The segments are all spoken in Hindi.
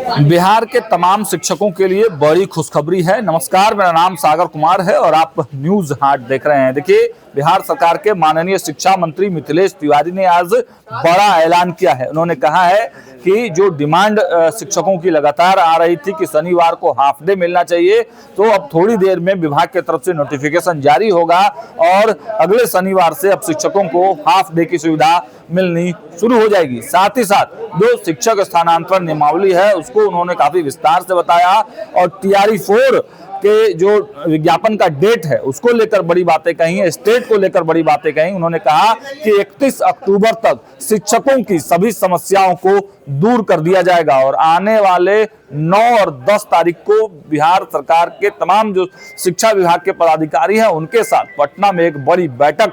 बिहार के तमाम शिक्षकों के लिए बड़ी खुशखबरी है। नमस्कार, मेरा नाम सागर कुमार है और आप न्यूज हाट देख रहे हैं। देखिए, बिहार सरकार के माननीय शिक्षा मंत्री मिथिलेश तिवारी ने आज बड़ा ऐलान किया है। उन्होंने कहा है कि जो डिमांड शिक्षकों की लगातार आ रही थी कि शनिवार को हाफ डे मिलना चाहिए, तो अब थोड़ी देर में विभाग की तरफ से नोटिफिकेशन जारी होगा और अगले शनिवार से अब शिक्षकों को हाफ डे की सुविधा मिलनी शुरू हो जाएगी। साथ ही साथ जो शिक्षक स्थानांतरण नियमावली है उसको उन्होंने काफी विस्तार से बताया और टीआरई 4 के जो विज्ञापन का डेट है उसको लेकर बड़ी बातें कही, स्टेट को लेकर बड़ी बातें कही। उन्होंने कहा कि 31 अक्टूबर तक शिक्षकों की सभी समस्याओं को दूर कर दिया जाएगा और आने वाले 9 और 10 तारीख को बिहार सरकार के तमाम जो शिक्षा विभाग के पदाधिकारी हैं उनके साथ पटना में एक बड़ी बैठक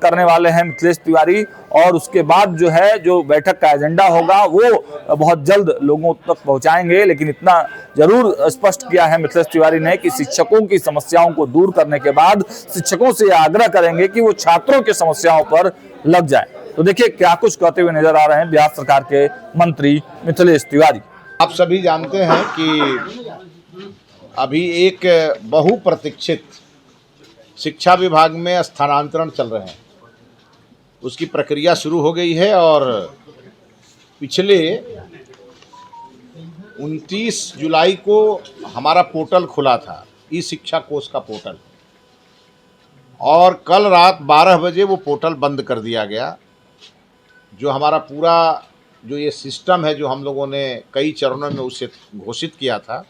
करने वाले हैं मिथिलेश तिवारी। और उसके बाद जो बैठक का एजेंडा होगा वो बहुत जल्द लोगों तक पहुंचाएंगे। लेकिन इतना जरूर स्पष्ट किया है मिथिलेश तिवारी ने कि शिक्षकों की समस्याओं को दूर करने के बाद शिक्षकों से आग्रह करेंगे कि वो छात्रों की समस्याओं पर लग जाए। तो देखिए क्या कुछ कहते हुए नजर आ रहे हैं बिहार सरकार के मंत्री मिथिलेश तिवारी। आप सभी जानते हैं कि अभी एक बहुप्रतीक्षित शिक्षा विभाग में स्थानांतरण चल रहे हैं, उसकी प्रक्रिया शुरू हो गई है और पिछले 29 जुलाई को हमारा पोर्टल खुला था, ई शिक्षा कोष का पोर्टल, और कल रात 12 बजे वो पोर्टल बंद कर दिया गया। जो हमारा पूरा जो ये सिस्टम है जो हम लोगों ने कई चरणों में उसे घोषित किया था,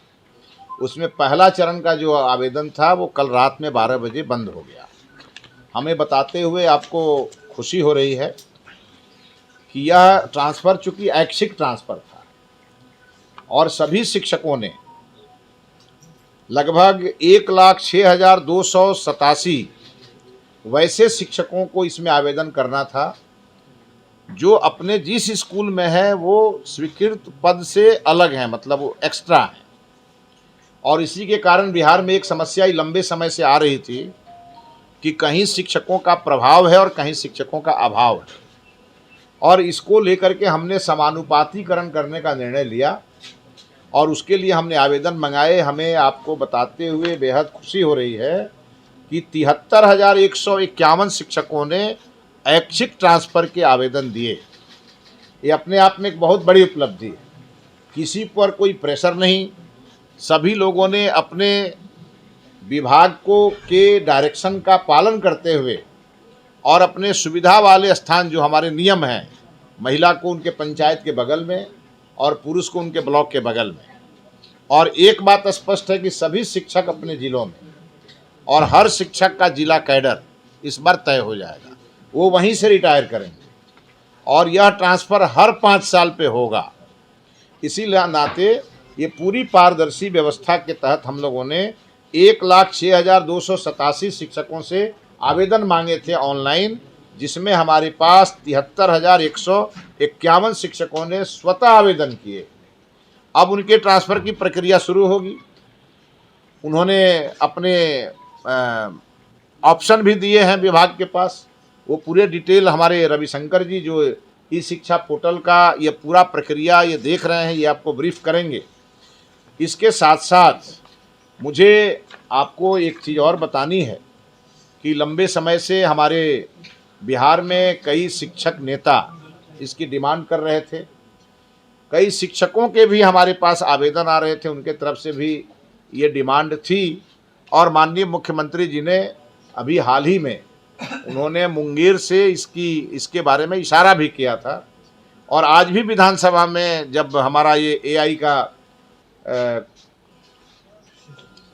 उसमें पहला चरण का जो आवेदन था वो कल रात में 12 बजे बंद हो गया। हमें बताते हुए आपको खुशी हो रही है कि यह ट्रांसफ़र चूँकि ऐच्छिक ट्रांसफ़र था और सभी शिक्षकों ने लगभग 1,06,287 वैसे शिक्षकों को इसमें आवेदन करना था जो अपने जिस स्कूल में है वो स्वीकृत पद से अलग हैं, मतलब वो एक्स्ट्रा हैं। और इसी के कारण बिहार में एक समस्या लंबे समय से आ रही थी कि कहीं शिक्षकों का प्रभाव है और कहीं शिक्षकों का अभाव है, और इसको लेकर के हमने समानुपातीकरण करने का निर्णय लिया और उसके लिए हमने आवेदन मंगाए। हमें आपको बताते हुए बेहद खुशी हो रही है कि 73,151 शिक्षकों ने ऐच्छिक ट्रांसफ़र के आवेदन दिए। ये अपने आप में एक बहुत बड़ी उपलब्धि है। किसी पर कोई प्रेशर नहीं, सभी लोगों ने अपने विभाग को के डायरेक्शन का पालन करते हुए और अपने सुविधा वाले स्थान जो हमारे नियम हैं, महिला को उनके पंचायत के बगल में और पुरुष को उनके ब्लॉक के बगल में। और एक बात स्पष्ट है कि सभी शिक्षक अपने ज़िलों में और हर शिक्षक का जिला कैडर इस बार तय हो जाएगा, वो वहीं से रिटायर करेंगे और यह ट्रांसफ़र हर 5 साल पे होगा। इसी नाते ये पूरी पारदर्शी व्यवस्था के तहत हम लोगों ने 1,06,287 शिक्षकों से आवेदन मांगे थे ऑनलाइन, जिसमें हमारे पास 73,151 शिक्षकों ने स्वतः आवेदन किए। अब उनके ट्रांसफ़र की प्रक्रिया शुरू होगी। उन्होंने अपने ऑप्शन भी दिए हैं विभाग के पास, वो पूरे डिटेल हमारे रविशंकर जी जो ई शिक्षा पोर्टल का ये पूरा प्रक्रिया ये देख रहे हैं, ये आपको ब्रीफ करेंगे। इसके साथ साथ मुझे आपको एक चीज़ और बतानी है कि लंबे समय से हमारे बिहार में कई शिक्षक नेता इसकी डिमांड कर रहे थे। कई शिक्षकों के भी हमारे पास आवेदन आ रहे थे, उनके तरफ से भी ये डिमांड थी। और माननीय मुख्यमंत्री जी ने अभी हाल ही में उन्होंने मुंगेर से इसके बारे में इशारा भी किया था। और आज भी विधानसभा में जब हमारा ये एआई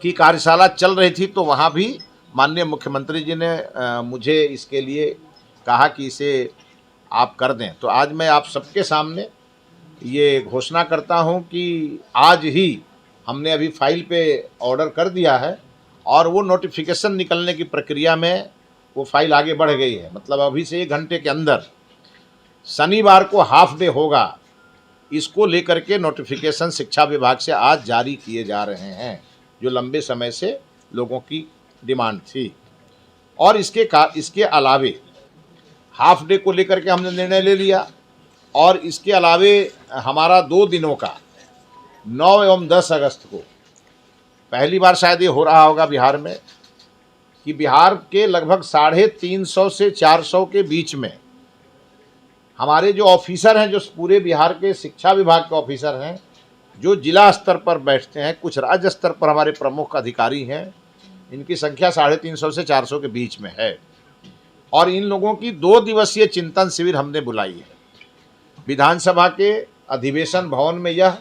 की कार्यशाला चल रही थी तो वहाँ भी माननीय मुख्यमंत्री जी ने मुझे इसके लिए कहा कि इसे आप कर दें। तो आज मैं आप सबके सामने ये घोषणा करता हूँ कि आज ही हमने अभी फाइल पे ऑर्डर कर दिया है और वो नोटिफिकेशन निकलने की प्रक्रिया में वो फाइल आगे बढ़ गई है। मतलब अभी से 1 घंटे के अंदर शनिवार को हाफ डे होगा। इसको लेकर के नोटिफिकेशन शिक्षा विभाग से आज जारी किए जा रहे हैं, जो लंबे समय से लोगों की डिमांड थी। और इसके अलावे हाफ डे को लेकर के हमने निर्णय ले लिया और इसके अलावे हमारा 2 दिनों का 9 एवं 10 अगस्त को पहली बार शायद ये हो रहा होगा बिहार में कि बिहार के लगभग 350 से 400 के बीच में हमारे जो ऑफिसर हैं, जो पूरे बिहार के शिक्षा विभाग के ऑफिसर हैं, जो जिला स्तर पर बैठते हैं, कुछ राज्य स्तर पर हमारे प्रमुख अधिकारी हैं, इनकी संख्या 350 से 400 के बीच में है। और इन लोगों की 2 दिवसीय चिंतन शिविर हमने बुलाई है। विधानसभा के अधिवेशन भवन में यह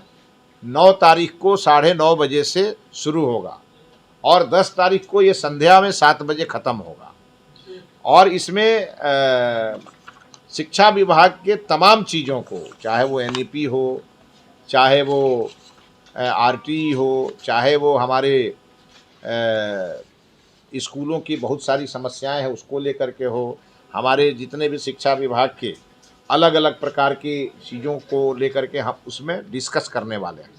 9 तारीख को 9:30 बजे से शुरू होगा और 10 तारीख को ये संध्या में 7 बजे ख़त्म होगा। और इसमें शिक्षा विभाग के तमाम चीज़ों को, चाहे वो NEP हो, चाहे वो RT हो, चाहे वो हमारे स्कूलों की बहुत सारी समस्याएं हैं उसको लेकर के हो, हमारे जितने भी शिक्षा विभाग के अलग अलग प्रकार की चीज़ों को लेकर के हम उसमें डिस्कस करने वाले हैं।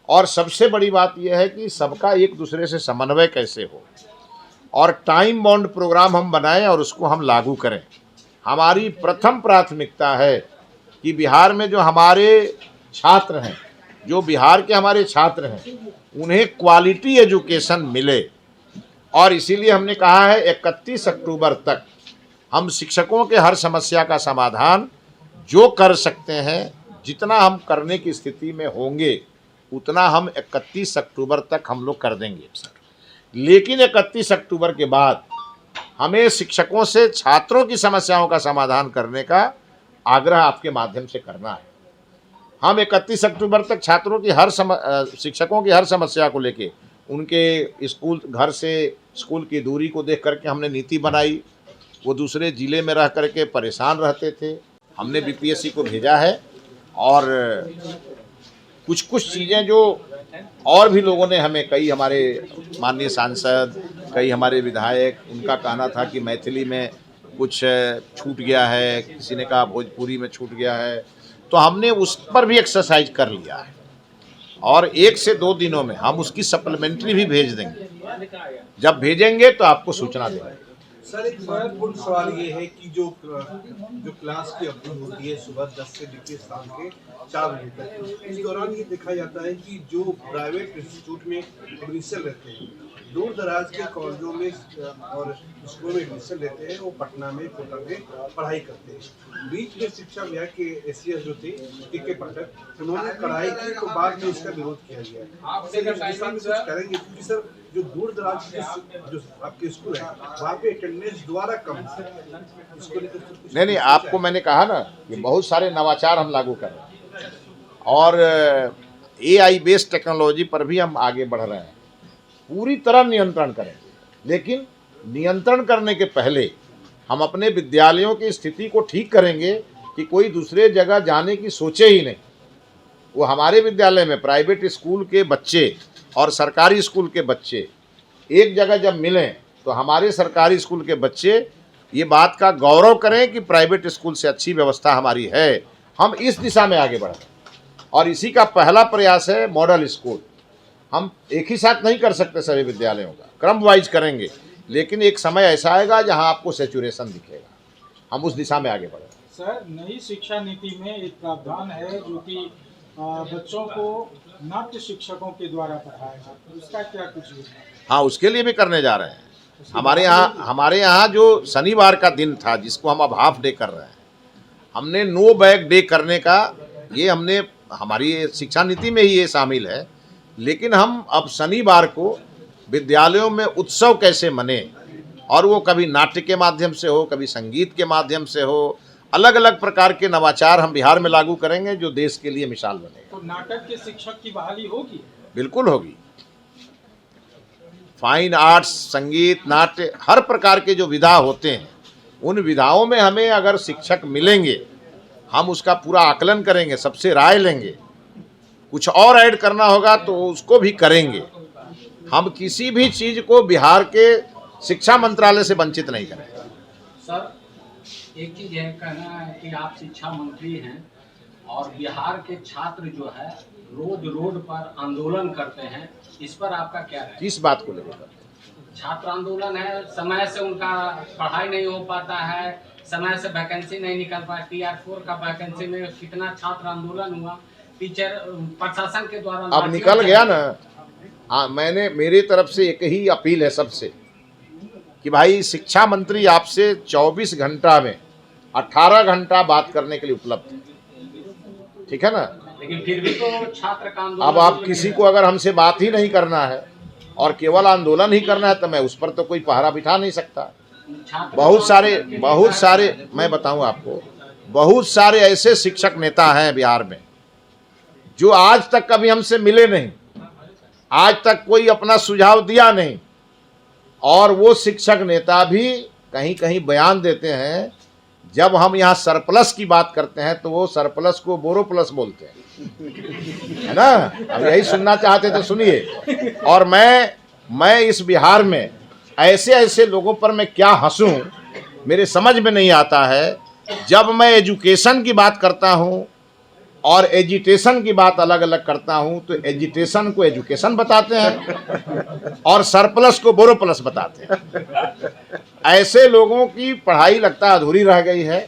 और सबसे बड़ी बात यह है कि सबका एक दूसरे से समन्वय कैसे हो और टाइम बाउंड प्रोग्राम हम बनाएं और उसको हम लागू करें। हमारी प्रथम प्राथमिकता है कि बिहार में जो हमारे छात्र हैं, जो बिहार के हमारे छात्र हैं, उन्हें क्वालिटी एजुकेशन मिले। और इसीलिए हमने कहा है 31 अक्टूबर तक हम शिक्षकों के हर समस्या का समाधान जो कर सकते हैं, जितना हम करने की स्थिति में होंगे उतना हम 31 अक्टूबर तक हम लोग कर देंगे सर। लेकिन 31 अक्टूबर के बाद हमें शिक्षकों से छात्रों की समस्याओं का समाधान करने का आग्रह आपके माध्यम से करना है। हम 31 अक्टूबर तक छात्रों की शिक्षकों की हर समस्या को लेके, उनके स्कूल, घर से स्कूल की दूरी को देख करके हमने नीति बनाई। वो दूसरे ज़िले में रह करके परेशान रहते थे, हमने BPSC को भेजा है। और कुछ चीज़ें जो और भी लोगों ने हमें, कई हमारे माननीय सांसद, कई हमारे विधायक, उनका कहना था कि मैथिली में कुछ छूट गया है, किसी ने कहा भोजपुरी में छूट गया है, तो हमने उस पर भी एक्सरसाइज कर लिया है और 1 से 2 दिनों में हम उसकी सप्लीमेंट्री भी भेज देंगे। जब भेजेंगे तो आपको सूचना देंगे। सर, एक महत्वपूर्ण सवाल ये है कि जो क्लास की अवधि होती है सुबह 10 से लेकर शाम के 4 बजे तक, इस दौरान ये देखा जाता है कि जो प्राइवेट इंस्टीट्यूट में एडमिशन लेते हैं, दूर दराज के कॉलेजों में और स्कूलों में एडमिशन लेते हैं, वो पटना में, कोटा में पढ़ाई करते हैं। बीच में शिक्षा विभाग के ACS जो थे TK पाठक, उन्होंने कड़ाई की तो बाद में इसका विरोध किया गया। सर, इस दिशा में कुछ करेंगे? क्योंकि सर जो दूर दराज के जो आपके स्कूल है वहाँ पे अटेंडेंस द्वारा कम है, इसको लेकर नहीं, आपको मैंने कहा ना कि बहुत सारे नवाचार हम लागू कर रहे हैं और AI बेस्ड टेक्नोलॉजी पर भी हम आगे बढ़ रहे हैं। पूरी तरह नियंत्रण करेंगे, लेकिन नियंत्रण करने के पहले हम अपने विद्यालयों की स्थिति को ठीक करेंगे कि कोई दूसरे जगह जाने की सोचे ही नहीं। वो हमारे विद्यालय में प्राइवेट स्कूल के बच्चे और सरकारी स्कूल के बच्चे एक जगह जब मिलें तो हमारे सरकारी स्कूल के बच्चे ये बात का गौरव करें कि प्राइवेट स्कूल से अच्छी व्यवस्था हमारी है। हम इस दिशा में आगे बढ़ रहे हैं और इसी का पहला प्रयास है मॉडल स्कूल। हम एक ही साथ नहीं कर सकते सभी विद्यालयों का, क्रम वाइज करेंगे, लेकिन एक समय ऐसा आएगा जहां आपको सैचुरेशन दिखेगा। हम उस दिशा में आगे बढ़ रहे हैं। सर, नई शिक्षा नीति में एक प्रावधान है जो कि बच्चों को नाट्य शिक्षकों के द्वारा पढ़ाएगा, उसका क्या कुछ है? हाँ, उसके लिए भी करने जा रहे हैं। हमारे यहाँ जो शनिवार का दिन था, जिसको हम अब हाफ डे कर रहे हैं, हमने नो बैग डे करने का, ये हमने हमारी शिक्षा नीति में ही ये शामिल है। लेकिन हम अब शनिवार को विद्यालयों में उत्सव कैसे मने, और वो कभी नाट्य के माध्यम से हो, कभी संगीत के माध्यम से हो, अलग अलग प्रकार के नवाचार हम बिहार में लागू करेंगे जो देश के लिए मिसाल बनेगा। तो नाटक के शिक्षक की बहाली होगी? बिल्कुल होगी। फाइन आर्ट्स, संगीत, नाट्य, हर प्रकार के जो विधा होते हैं, उन विधाओं में हमें अगर शिक्षक मिलेंगे, हम उसका पूरा आकलन करेंगे, सबसे राय लेंगे। कुछ और ऐड करना होगा तो उसको भी करेंगे। हम किसी भी चीज़ को बिहार के शिक्षा मंत्रालय से वंचित नहीं करेंगे। सर, एक चीज़ है, कहना है कि आप शिक्षा मंत्री हैं और बिहार के छात्र जो है रोड पर आंदोलन करते हैं, इस पर आपका क्या है? किस बात को लेकर? छात्र आंदोलन है, समय से उनका पढ़ाई नहीं हो पाता है, समय से वैकेंसी नहीं निकल पाती। TR4 का वैकेंसी में कितना छात्र आंदोलन हुआ, टीचर प्रशासन के द्वारा अब निकल गया ना। हाँ, मैंने मेरी तरफ से एक ही अपील है सबसे कि भाई शिक्षा मंत्री आपसे 24 घंटा में 18 घंटा बात करने के लिए उपलब्ध है, ठीक है ना। लेकिन फिर भी तो छात्र का आंदोलन, अब आप किसी को अगर हमसे बात ही नहीं करना है और केवल आंदोलन ही करना है तो मैं उस पर तो कोई पहरा बिठा नहीं सकता। बहुत सारे मैं बताऊं आपको, बहुत सारे ऐसे शिक्षक नेता हैं बिहार में जो आज तक कभी हमसे मिले नहीं, आज तक कोई अपना सुझाव दिया नहीं, और वो शिक्षक नेता भी कहीं कहीं बयान देते हैं। जब हम यहाँ सरप्लस की बात करते हैं तो वो सरप्लस को बोरोप्लस बोलते हैं, है ना। अब यही सुनना चाहते तो सुनिए। और मैं इस बिहार में ऐसे ऐसे लोगों पर मैं क्या हंसूं, मेरे समझ में नहीं आता है। जब मैं एजुकेशन की बात करता हूं और एजिटेशन की बात अलग अलग करता हूं तो एजिटेशन को एजुकेशन बताते हैं और सरप्लस को बोरोप्लस बताते हैं। ऐसे लोगों की पढ़ाई लगता अधूरी रह गई है।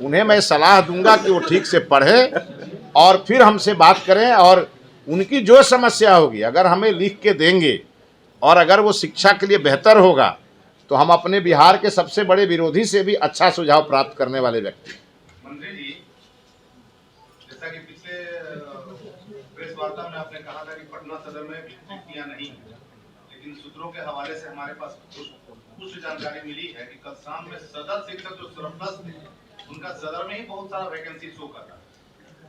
उन्हें मैं सलाह दूंगा कि वो ठीक से पढ़ें और फिर हमसे बात करें, और उनकी जो समस्या होगी अगर हमें लिख के देंगे और अगर वो शिक्षा के लिए बेहतर होगा तो हम अपने बिहार के सबसे बड़े विरोधी से भी अच्छा सुझाव प्राप्त करने वाले व्यक्ति। मंत्री जी, जैसा कि पिछले प्रेस वार्ता में आपने कहा था कि पटना सदर में विद्यालय नहीं है, लेकिन सूत्रों के हवाले से हमारे पास कुछ जानकारी मिली है कि कल शाम में सदर शिक्षक जो सरप्लस थे उनका सदर में ही बहुत सारा वैकेंसी शो कर रहा है।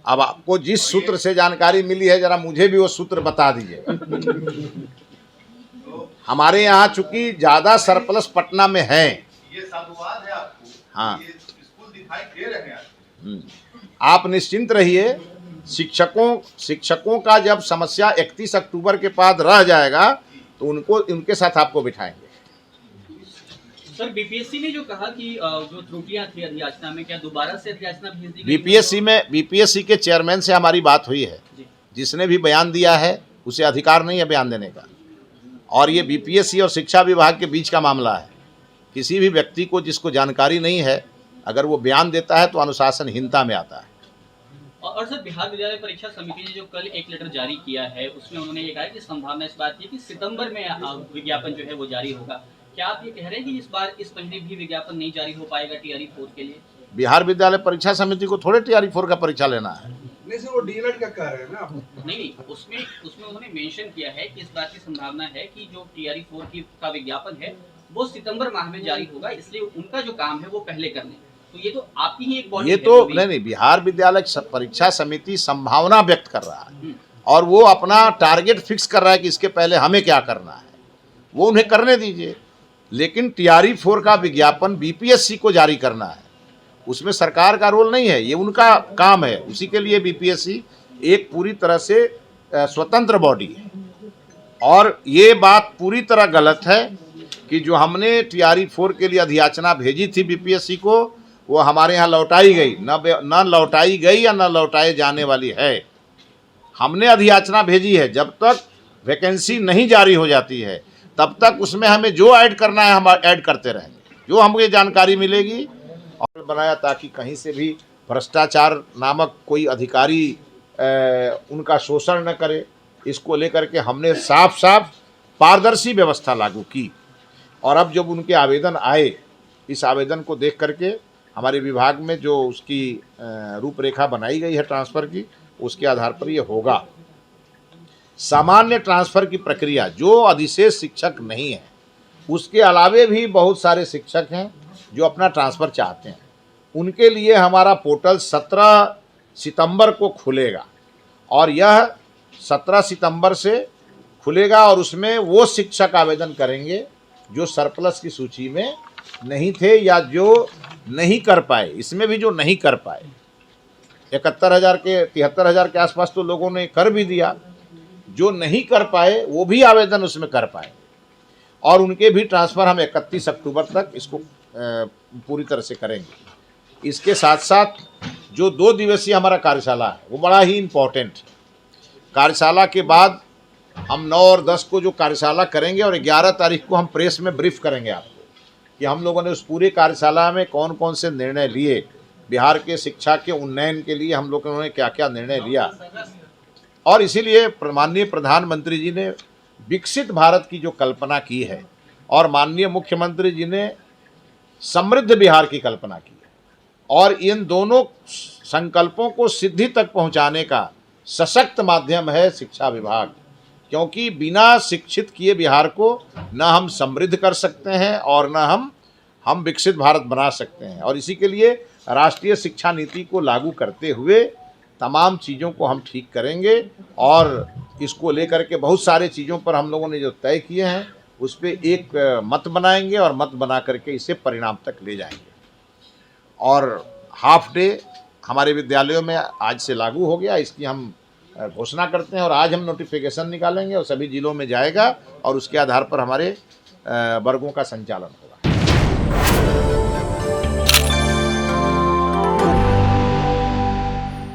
अब आपको जिस सूत्र से जानकारी मिली है जरा मुझे भी वो सूत्र बता दीजिए। हमारे यहाँ चूंकि ज्यादा सरप्लस पटना में है। ये साधुवाद है आपको। हाँ, ये स्कूल दिखाई दे रहे हैं। आप निश्चिंत रहिए। शिक्षकों का जब समस्या 31 अक्टूबर के बाद रह जाएगा तो उनके साथ आपको बिठाएंगे। सर, बीपीएससी ने जो कहा कि जो त्रुटियां थी अधियाचना में, क्या दोबारा से अधियाचना भेज दी गई? बीपीएससी के चेयरमैन से हमारी बात हुई है। जिसने भी बयान दिया है उसे अधिकार नहीं है बयान देने का, और ये बीपीएससी और शिक्षा विभाग के बीच का मामला है। किसी भी व्यक्ति को जिसको जानकारी नहीं है अगर वो बयान देता है तो अनुशासनहीनता में आता है। और सर, बिहार विद्यालय परीक्षा समिति ने जो कल एक लेटर जारी किया है उसमें उन्होंने ये कहा कि संभावना इस बात की कि सितंबर में विज्ञापन जो है वो जारी होगा। क्या आप ये कह रहे हैं कि इस बार इस महीने भी विज्ञापन नहीं जारी हो पाएगा टीआरई 4 के लिए? बिहार विद्यालय परीक्षा समिति को थोड़े टीआरई 4 का परीक्षा लेना है। नहीं सर, वो डीएलएड का कह रहे हैं ना आप। नहीं, उसमें उन्होंने मेंशन किया है कि इस बात की संभावना है कि जो टीआरई 4 का विज्ञापन है वो सितंबर माह में जारी होगा, इसलिए उनका जो काम है वो पहले कर लें। तो ये तो आपकी ही एक बॉडी ये तो नहीं, बिहार विद्यालय परीक्षा समिति संभावना व्यक्त कर रहा है और वो अपना टारगेट फिक्स कर रहा है कि इसके पहले हमें क्या करना है, वो उन्हें करने दीजिए। लेकिन टीआरई 4 का विज्ञापन बीपीएससी को जारी करना है, उसमें सरकार का रोल नहीं है, ये उनका काम है। उसी के लिए बीपीएससी एक पूरी तरह से स्वतंत्र बॉडी है। और ये बात पूरी तरह गलत है कि जो हमने टीआरई 4 के लिए अधियाचना भेजी थी बीपीएससी को, वो हमारे यहाँ लौटाई गई, न लौटाई गई या न लौटाई जाने वाली है। हमने अधियाचना भेजी है, जब तक वैकेंसी नहीं जारी हो जाती है तब तक उसमें हमें जो ऐड करना है हम ऐड करते रहेंगे, जो हमको जानकारी मिलेगी। और बनाया ताकि कहीं से भी भ्रष्टाचार नामक कोई अधिकारी उनका शोषण न करे। इसको लेकर के हमने साफ साफ पारदर्शी व्यवस्था लागू की। और अब जब उनके आवेदन आए, इस आवेदन को देख करके हमारे विभाग में जो उसकी रूपरेखा बनाई गई है ट्रांसफ़र की, उसके आधार पर ये होगा। सामान्य ट्रांसफ़र की प्रक्रिया, जो अधिशेष शिक्षक नहीं है उसके अलावे भी बहुत सारे शिक्षक हैं जो अपना ट्रांसफ़र चाहते हैं, उनके लिए हमारा पोर्टल 17 सितंबर को खुलेगा। और यह 17 सितंबर से खुलेगा और उसमें वो शिक्षक आवेदन करेंगे जो सरप्लस की सूची में नहीं थे या जो नहीं कर पाए। इसमें भी जो नहीं कर पाए 73,000 के आसपास तो लोगों ने कर भी दिया, जो नहीं कर पाए वो भी आवेदन उसमें कर पाए। और उनके भी ट्रांसफ़र हम 31 अक्टूबर तक इसको पूरी तरह से करेंगे। इसके साथ साथ जो 2 दिवसीय हमारा कार्यशाला है वो बड़ा ही इम्पोर्टेंट है। कार्यशाला के बाद हम 9 और 10 को जो कार्यशाला करेंगे और 11 तारीख को हम प्रेस में ब्रीफ करेंगे आपको कि हम लोगों ने उस पूरे कार्यशाला में कौन कौन से निर्णय लिए, बिहार के शिक्षा के उन्नयन के लिए हम लोगों ने क्या क्या निर्णय लिया। और इसीलिए माननीय प्रधानमंत्री जी ने विकसित भारत की जो कल्पना की है और माननीय मुख्यमंत्री जी ने समृद्ध बिहार की कल्पना की है, और इन दोनों संकल्पों को सिद्धि तक पहुंचाने का सशक्त माध्यम है शिक्षा विभाग। क्योंकि बिना शिक्षित किए बिहार को न हम समृद्ध कर सकते हैं और न हम विकसित भारत बना सकते हैं। और इसी के लिए राष्ट्रीय शिक्षा नीति को लागू करते हुए तमाम चीज़ों को हम ठीक करेंगे और इसको लेकर के बहुत सारे चीज़ों पर हम लोगों ने जो तय किए हैं उस पर एक मत बनाएंगे और मत बना करके इसे परिणाम तक ले जाएंगे। और हाफ डे हमारे विद्यालयों में आज से लागू हो गया, इसकी हम घोषणा करते हैं और आज हम नोटिफिकेशन निकालेंगे और सभी जिलों में जाएगा और उसके आधार पर हमारे वर्गों का संचालन होगा।